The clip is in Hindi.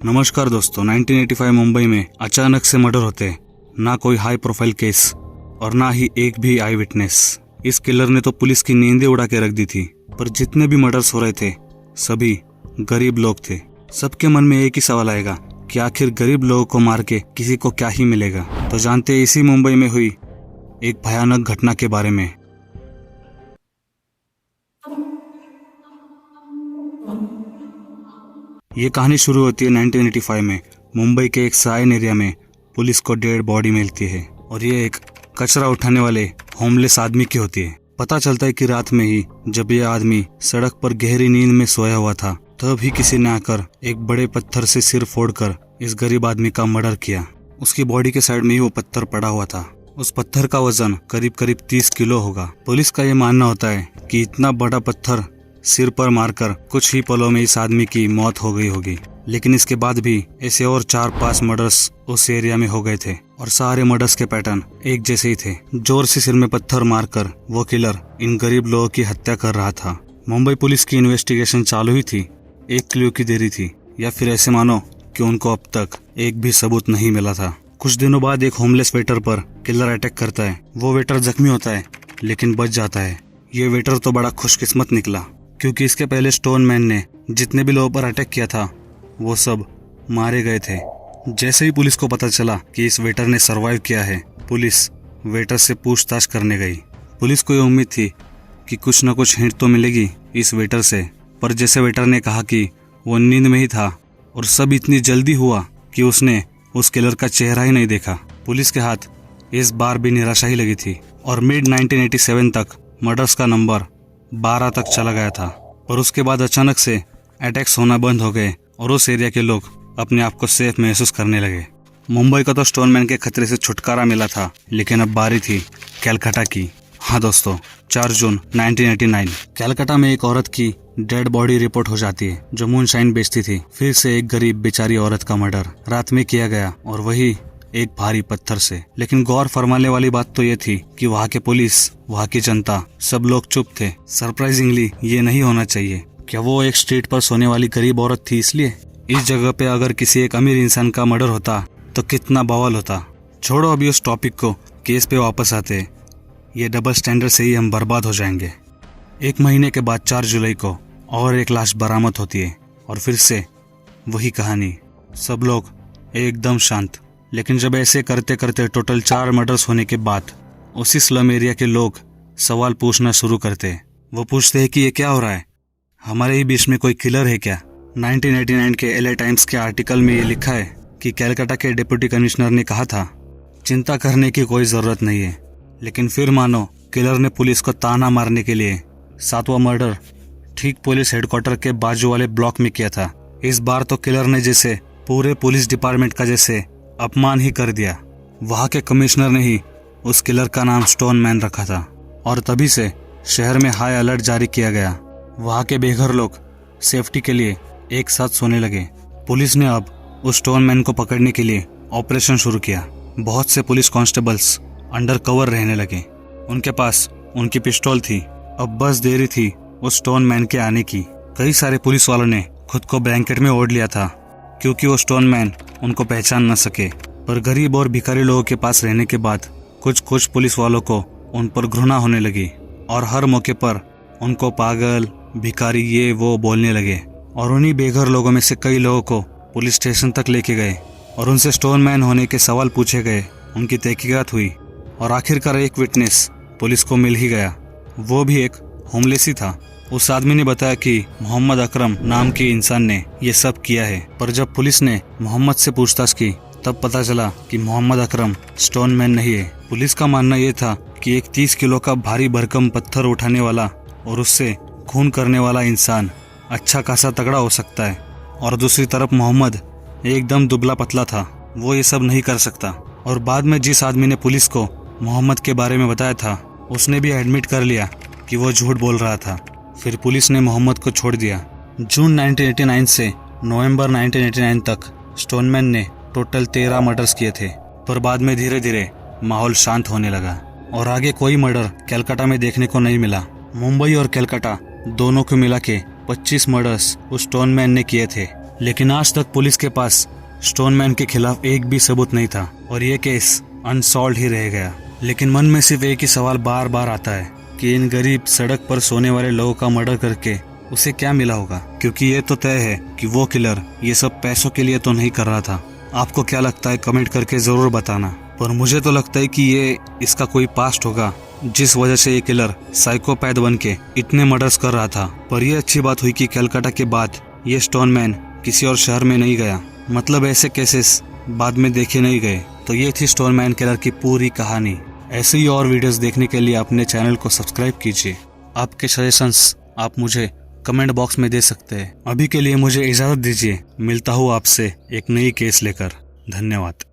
नमस्कार दोस्तों। 1985 मुंबई में अचानक से मर्डर होते, ना कोई हाई प्रोफाइल केस और ना ही एक भी आई विटनेस। इस किलर ने तो पुलिस की नींदें उड़ा के रख दी थी। पर जितने भी मर्डर्स हो रहे थे सभी गरीब लोग थे। सबके मन में एक ही सवाल आएगा कि आखिर गरीब लोगों को मार के किसी को क्या ही मिलेगा। तो जानते हैं इसी मुंबई में हुई एक भयानक घटना के बारे में। ये कहानी शुरू होती है 1985 में। मुंबई के एक साइन एरिया में पुलिस को डेड बॉडी मिलती है और ये एक कचरा उठाने वाले होमलेस आदमी की होती है। पता चलता है कि रात में ही जब ये आदमी सड़क पर गहरी नींद में सोया हुआ था तभी किसी ने आकर एक बड़े पत्थर से सिर फोड़कर इस गरीब आदमी का मर्डर किया। उसकी बॉडी के साइड में ही वो पत्थर पड़ा हुआ था। उस पत्थर का वजन करीब 30 किलो होगा। पुलिस का ये मानना होता है कि इतना बड़ा पत्थर सिर पर मारकर कुछ ही पलों में इस आदमी की मौत हो गई होगी। लेकिन इसके बाद भी ऐसे और 4-5 मर्डर्स उस एरिया में हो गए थे और सारे मर्डर्स के पैटर्न एक जैसे ही थे। जोर से सिर में पत्थर मारकर वो किलर इन गरीब लोगों की हत्या कर रहा था। मुंबई पुलिस की इन्वेस्टिगेशन चालू ही थी, एक क्लू की देरी थी, या फिर ऐसे मानो कि उनको अब तक एक भी सबूत नहीं मिला था। कुछ दिनों बाद एक होमलेस वेटर पर किलर अटैक करता है। वो वेटर जख्मी होता है लेकिन बच जाता है। ये वेटर तो बड़ा खुशकिस्मत निकला क्योंकि इसके पहले स्टोन मैन ने जितने भी लोगों पर अटैक किया था वो सब मारे गए थे। जैसे ही पुलिस को पता चला कि इस वेटर ने सरवाइव किया है, पुलिस वेटर से पूछताछ करने गई। पुलिस को ये उम्मीद थी कि कुछ न कुछ हिंट तो मिलेगी इस वेटर से, पर जैसे वेटर ने कहा कि वो नींद में ही था और सब इतनी जल्दी हुआ कि उसने उस किलर का चेहरा ही नहीं देखा। पुलिस के हाथ इस बार भी निराशा ही लगी थी और मिड 1987 तक मर्डर्स का नंबर 12 तक चला गया था। और उसके बाद अचानक से अटैक्स होना बंद हो गए और उस एरिया के लोग अपने आप को सेफ महसूस करने लगे। मुंबई को तो स्टोनमैन के खतरे से छुटकारा मिला था, लेकिन अब बारी थी कलकत्ता की। हाँ दोस्तों, 4 जून 1989 कलकत्ता में एक औरत की डेड बॉडी रिपोर्ट हो जाती है जो मूनशाइन बेचती थी। फिर से एक गरीब बेचारी औरत का मर्डर रात में किया गया और वही एक भारी पत्थर से। लेकिन गौर फरमाने वाली बात तो ये थी कि वहाँ के पुलिस, वहाँ की जनता, सब लोग चुप थे। सरप्राइजिंगली ये नहीं होना चाहिए। क्या वो एक स्ट्रीट पर सोने वाली गरीब औरत थी इसलिए? इस जगह पे अगर किसी एक अमीर इंसान का मर्डर होता तो कितना बवाल होता। छोड़ो अभी उस टॉपिक को, केस पे वापस आते। ये डबल स्टैंडर्ड से ही हम बर्बाद हो जाएंगे। एक महीने के बाद 4 जुलाई को और एक लाश बरामद होती है और फिर से वही कहानी। सब लोग एकदम शांत। लेकिन जब ऐसे करते करते टोटल 4 मर्डर्स होने के बाद उसी स्लम एरिया के लोग सवाल पूछना शुरू करते। वो पूछते हैं कि ये क्या हो रहा है, हमारे ही बीच में कोई किलर है क्या? 1989 के LA टाइम्स के आर्टिकल में ये लिखा है कि कलकत्ता के डिप्टी कमिश्नर ने कहा था चिंता करने की कोई जरूरत नहीं है। लेकिन फिर मानो किलर ने पुलिस को ताना मारने के लिए 7वां मर्डर ठीक पुलिस हेडक्वार्टर के बाजू वाले ब्लॉक में किया था। इस बार तो किलर ने जैसे पूरे पुलिस डिपार्टमेंट का जैसे अपमान ही कर दिया। वहाँ के कमिश्नर ने ही उस किलर का नाम स्टोन मैन रखा था और तभी से शहर में हाई अलर्ट जारी किया गया। वहाँ के बेघर लोग सेफ्टी के लिए एक साथ सोने लगे। पुलिस ने अब उस स्टोन मैन को पकड़ने के लिए ऑपरेशन शुरू किया। बहुत से पुलिस कांस्टेबल्स अंडर कवर रहने लगे। उनके पास उनकी पिस्टल थी। अब बस देरी थी उस स्टोन मैन के आने की। कई सारे पुलिस वालों ने खुद को ब्लैंकेट में ओढ़ लिया था क्योंकि वो स्टोन मैन उनको पहचान न सके। पर गरीब और भिखारी लोगों के पास रहने के बाद कुछ पुलिस वालों को उन पर घृणा होने लगी और हर मौके पर उनको पागल, भिखारी, ये वो बोलने लगे। और उन्हीं बेघर लोगों में से कई लोगों को पुलिस स्टेशन तक लेके गए और उनसे स्टोन मैन होने के सवाल पूछे गए। उनकी तहकीकात हुई और आखिरकार एक विटनेस पुलिस को मिल ही गया। वो भी एक होमलेस ही था। उस आदमी ने बताया कि मोहम्मद अकरम नाम के इंसान ने ये सब किया है। पर जब पुलिस ने मोहम्मद से पूछताछ की तब पता चला कि मोहम्मद अकरम स्टोन मैन नहीं है। पुलिस का मानना यह था कि एक 30 किलो का भारी भरकम पत्थर उठाने वाला और उससे खून करने वाला इंसान अच्छा खासा तगड़ा हो सकता है और दूसरी तरफ मोहम्मद एकदम दुबला पतला था, वो ये सब नहीं कर सकता। और बाद में जिस आदमी ने पुलिस को मोहम्मद के बारे में बताया था उसने भी एडमिट कर लिया कि वो झूठ बोल रहा था। फिर पुलिस ने मोहम्मद को छोड़ दिया। जून 1989 से नवंबर 1989 तक स्टोनमैन ने टोटल 13 मर्डर्स किए थे। पर बाद में धीरे धीरे माहौल शांत होने लगा और आगे कोई मर्डर कलकत्ता में देखने को नहीं मिला। मुंबई और कलकत्ता दोनों को मिला के 25 मर्डर्स उस स्टोनमैन ने किए थे। लेकिन आज तक पुलिस के पास स्टोनमैन के खिलाफ एक भी सबूत नहीं था और ये केस अनसॉल्व ही रह गया। लेकिन मन में सिर्फ एक ही सवाल बार बार आता है कि इन गरीब सड़क पर सोने वाले लोगों का मर्डर करके उसे क्या मिला होगा, क्योंकि ये तो तय है कि वो किलर ये सब पैसों के लिए तो नहीं कर रहा था। आपको क्या लगता है कमेंट करके जरूर बताना, पर मुझे तो लगता है कि ये इसका कोई पास्ट होगा जिस वजह से ये किलर साइकोपैथ बन के इतने मर्डर्स कर रहा था। पर यह अच्छी बात हुई कि कलकत्ता के बाद ये स्टोनमैन किसी और शहर में नहीं गया, मतलब ऐसे केसेस बाद में देखे नहीं गए। तो ये थी स्टोनमैन किलर की पूरी कहानी। ऐसे ही और वीडियोस देखने के लिए अपने चैनल को सब्सक्राइब कीजिए। आपके सजेशंस आप मुझे कमेंट बॉक्स में दे सकते हैं। अभी के लिए मुझे इजाजत दीजिए, मिलता हूँ आपसे एक नई केस लेकर। धन्यवाद।